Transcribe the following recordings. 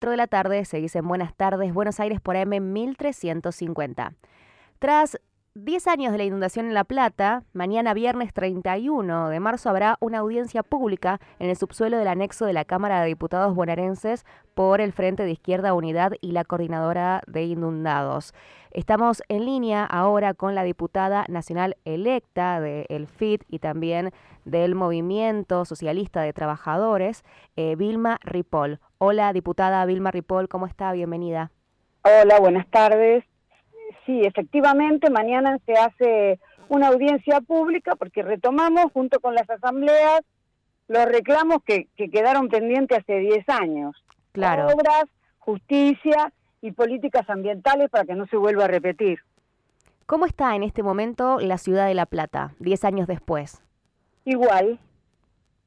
4 de la tarde, seguís en Buenas Tardes, Buenos Aires por AM 1350. Tras 10 años de la inundación en La Plata, mañana viernes 31 de marzo habrá una audiencia pública en el subsuelo del anexo de la Cámara de Diputados bonaerenses por el Frente de Izquierda Unidad y la Coordinadora de Inundados. Estamos en línea ahora con la diputada nacional electa del FIT y también del Movimiento Socialista de Trabajadores, Vilma Ripoll. Hola, diputada Vilma Ripoll, ¿cómo está? Bienvenida. Hola, buenas tardes. Sí, efectivamente, mañana se hace una audiencia pública porque retomamos junto con las asambleas los reclamos que quedaron pendientes hace 10 años. Claro. Obras, justicia y políticas ambientales para que no se vuelva a repetir. ¿Cómo está en este momento la ciudad de La Plata, 10 años después? Igual,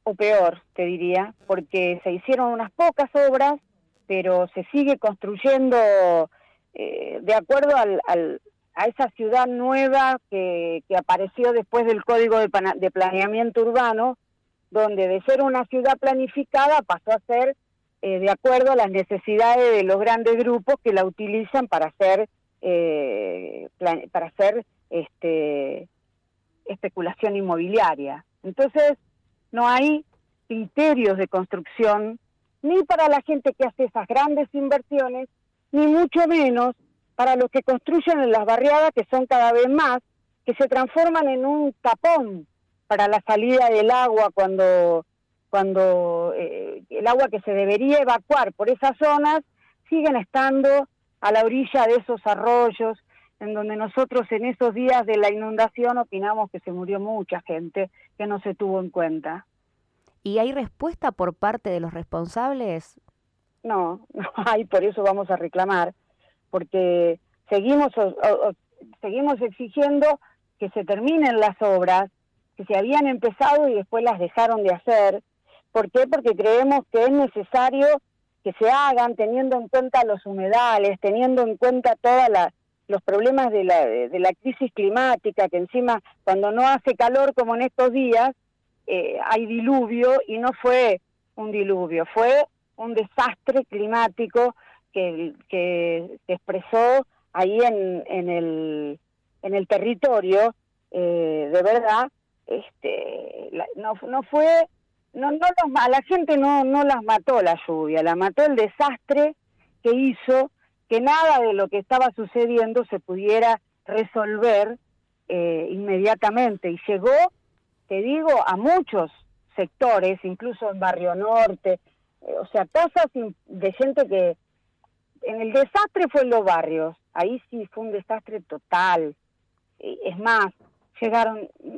o peor, te diría, porque se hicieron unas pocas obras, pero se sigue construyendo de acuerdo a esa ciudad nueva que apareció después del Código de Planeamiento Urbano, donde de ser una ciudad planificada pasó a ser de acuerdo a las necesidades de los grandes grupos que la utilizan para hacer especulación inmobiliaria. Entonces, no hay criterios de construcción ni para la gente que hace esas grandes inversiones, ni mucho menos para los que construyen en las barriadas, que son cada vez más, que se transforman en un tapón para la salida del agua cuando el agua que se debería evacuar por esas zonas siguen estando a la orilla de esos arroyos, en donde nosotros en esos días de la inundación opinamos que se murió mucha gente que no se tuvo en cuenta. ¿Y hay respuesta por parte de los responsables? No hay, por eso vamos a reclamar, porque seguimos exigiendo que se terminen las obras que se habían empezado y después las dejaron de hacer. ¿Por qué? Porque creemos que es necesario que se hagan teniendo en cuenta los humedales, teniendo en cuenta todos los problemas de la crisis climática, que encima cuando no hace calor como en estos días, hay diluvio, y no fue un diluvio, fue un desastre climático que se expresó ahí en el territorio, de verdad, a la gente no las mató la lluvia, la mató el desastre que hizo que nada de lo que estaba sucediendo se pudiera resolver inmediatamente, y llegó, te digo, a muchos sectores, incluso en Barrio Norte, o sea, cosas de gente que en el desastre fue en los barrios, ahí sí fue un desastre total. Es más,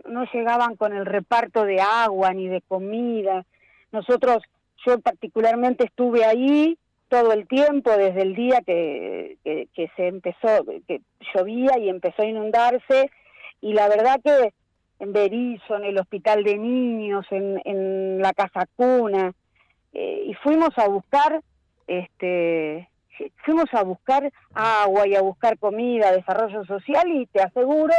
no llegaban con el reparto de agua ni de comida. Yo particularmente estuve ahí todo el tiempo, desde el día que que llovía y empezó a inundarse, y la verdad que en Berizo, en el hospital de niños, en la casa cuna, y fuimos a buscar agua y a buscar comida, desarrollo social, y te aseguro,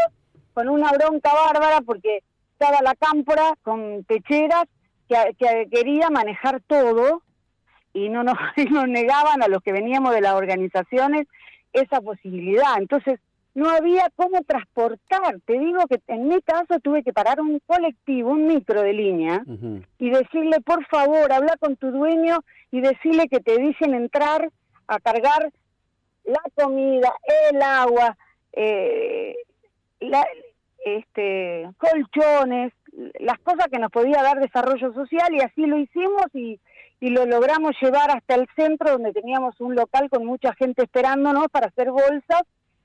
con una bronca bárbara, porque estaba la cámpora con pecheras que quería manejar todo, y no nos negaban a los que veníamos de las organizaciones esa posibilidad. Entonces, no había cómo transportar. Te digo que en mi caso tuve que parar un colectivo, un micro de línea, y decirle, por favor, habla con tu dueño y decirle que te dicen entrar a cargar la comida, el agua, colchones, las cosas que nos podía dar desarrollo social, y así lo hicimos y lo logramos llevar hasta el centro, donde teníamos un local con mucha gente esperándonos para hacer bolsas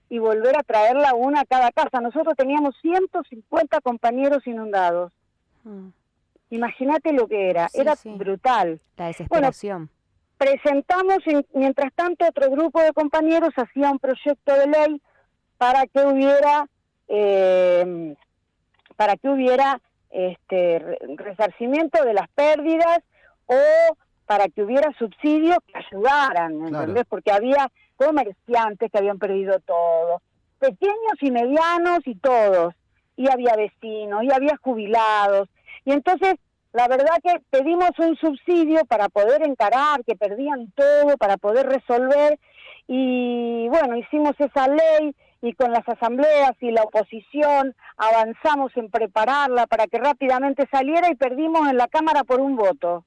y volver a traerla una a cada casa. Nosotros teníamos 150 compañeros inundados. Imagínate lo que era, era brutal. La desesperación. Bueno, presentamos, mientras tanto, otro grupo de compañeros hacía un proyecto de ley para que hubiera resarcimiento de las pérdidas, o para que hubiera subsidios que ayudaran, ¿entendés? Claro. Porque había comerciantes que habían perdido todo, pequeños y medianos y todos, y había vecinos, y había jubilados, y entonces La verdad que pedimos un subsidio para poder encarar, que perdían todo, para poder resolver, y bueno, hicimos esa ley y con las asambleas y la oposición avanzamos en prepararla para que rápidamente saliera y perdimos en la Cámara por un voto.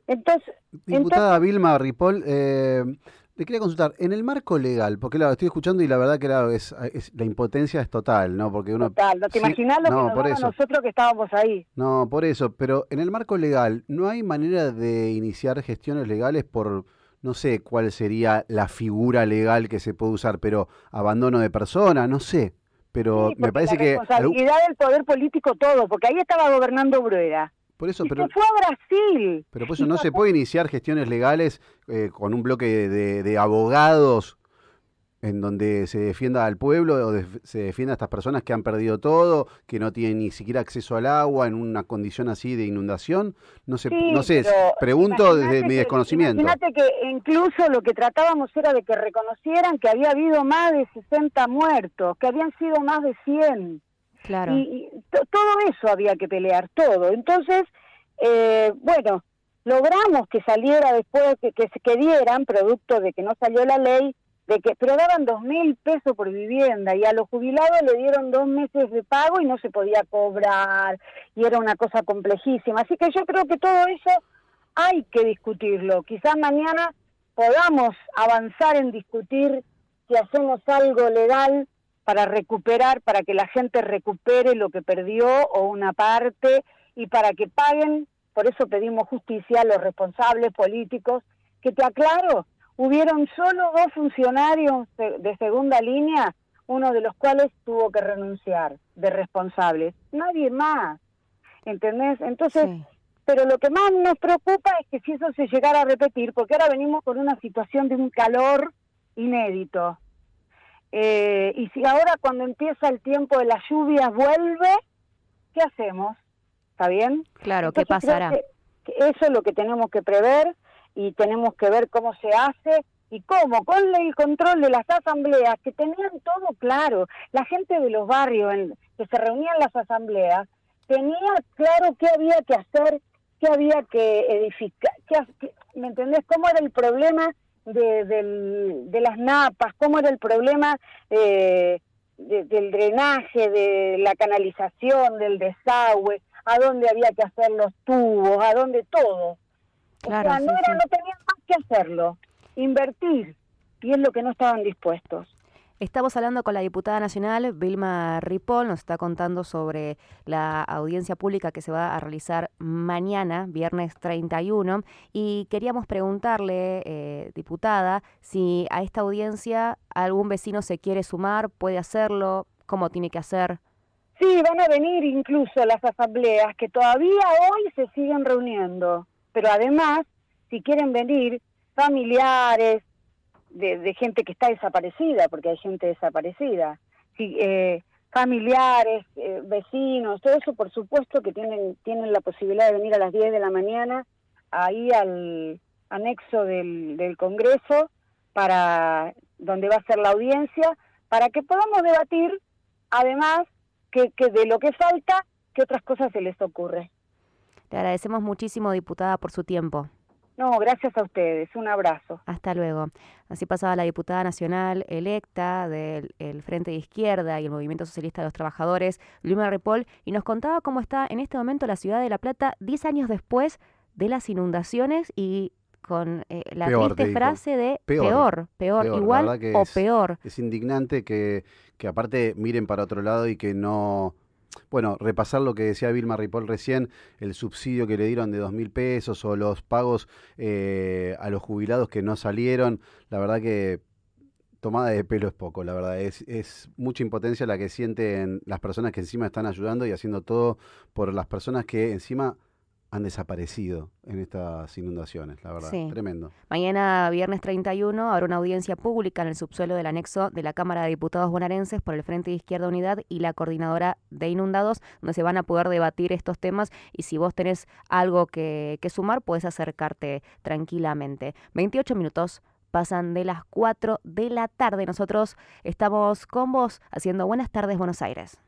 Entonces, Diputada Vilma Ripoll, le quería consultar, en el marco legal, porque claro, estoy escuchando y la verdad que la impotencia es total, ¿no? Porque uno... total, no te imaginas lo que nos daba a nosotros que estábamos ahí. No, por eso, pero en el marco legal, ¿no hay manera de iniciar gestiones legales por, no sé cuál sería la figura legal que se puede usar, pero abandono de persona, no sé, pero Sí, me parece que... La responsabilidad del poder político todo, porque ahí estaba gobernando Bruera. Por eso, y pero se fue a Brasil. Pero por eso no se puede iniciar gestiones legales con un bloque de abogados en donde se defienda al pueblo o se defienda a estas personas que han perdido todo, que no tienen ni siquiera acceso al agua en una condición así de inundación. No sé, pregunto desde mi desconocimiento. Imagínate que incluso lo que tratábamos era de que reconocieran que había habido más de 60 muertos, que habían sido más de 100. Claro. Y todo eso había que pelear, todo. Entonces, bueno, logramos que saliera después, que dieran, producto de que no salió la ley, pero daban 2.000 pesos por vivienda y a los jubilados le dieron 2 meses de pago y no se podía cobrar y era una cosa complejísima. Así que yo creo que todo eso hay que discutirlo. Quizás mañana podamos avanzar en discutir si hacemos algo legal para recuperar, para que la gente recupere lo que perdió o una parte y para que paguen. Por eso pedimos justicia a los responsables políticos, que te aclaro, hubieron solo 2 funcionarios de segunda línea, uno de los cuales tuvo que renunciar de responsables, nadie más, ¿entendés? Entonces, sí. Pero lo que más nos preocupa es que si eso se llegara a repetir, porque ahora venimos con una situación de un calor inédito. Y si ahora cuando empieza el tiempo de las lluvias vuelve, ¿qué hacemos? ¿Está bien? Claro, entonces, ¿qué pasará? Que eso es lo que tenemos que prever y tenemos que ver cómo se hace y cómo, con el control de las asambleas, que tenían todo claro. La gente de los barrios que se reunían en las asambleas tenía claro qué había que hacer, qué había que edificar, ¿me entendés? ¿Cómo era el problema de las napas? ¿Cómo era el problema del drenaje, de la canalización, del desagüe? ¿A dónde había que hacer los tubos? ¿A dónde todo? Claro, o sea, no tenían más que hacerlo, invertir, y es lo que no estaban dispuestos. Estamos hablando con la diputada nacional Vilma Ripoll, nos está contando sobre la audiencia pública que se va a realizar mañana, viernes 31, y queríamos preguntarle, diputada, si a esta audiencia algún vecino se quiere sumar, puede hacerlo, cómo tiene que hacer. Sí, van a venir incluso las asambleas, que todavía hoy se siguen reuniendo, pero además, si quieren venir familiares, de gente que está desaparecida, porque hay gente desaparecida, sí, familiares, vecinos, todo eso por supuesto que tienen la posibilidad de venir a las 10 de la mañana ahí al anexo del Congreso, para donde va a ser la audiencia, para que podamos debatir, además, que de lo que falta, qué otras cosas se les ocurre. Le agradecemos muchísimo, diputada, por su tiempo. No, gracias a ustedes. Un abrazo. Hasta luego. Así pasaba la diputada nacional electa del Frente de Izquierda y el Movimiento Socialista de los Trabajadores, Vilma Ripoll, y nos contaba cómo está en este momento la ciudad de La Plata 10 años después de las inundaciones y con la triste frase de peor, igual o peor. Es indignante que aparte miren para otro lado y que no... Bueno, repasar lo que decía Vilma Ripoll recién, el subsidio que le dieron de 2.000 pesos o los pagos a los jubilados que no salieron, la verdad que tomada de pelo es poco, la verdad, es mucha impotencia la que sienten las personas que encima están ayudando y haciendo todo por las personas que encima han desaparecido en estas inundaciones, la verdad, sí. Tremendo. Mañana, viernes 31, habrá una audiencia pública en el subsuelo del anexo de la Cámara de Diputados bonaerenses por el Frente de Izquierda Unidad y la Coordinadora de Inundados, donde se van a poder debatir estos temas y si vos tenés algo que sumar, podés acercarte tranquilamente. 28 minutos pasan de las 4 de la tarde. Nosotros estamos con vos haciendo Buenas Tardes Buenos Aires.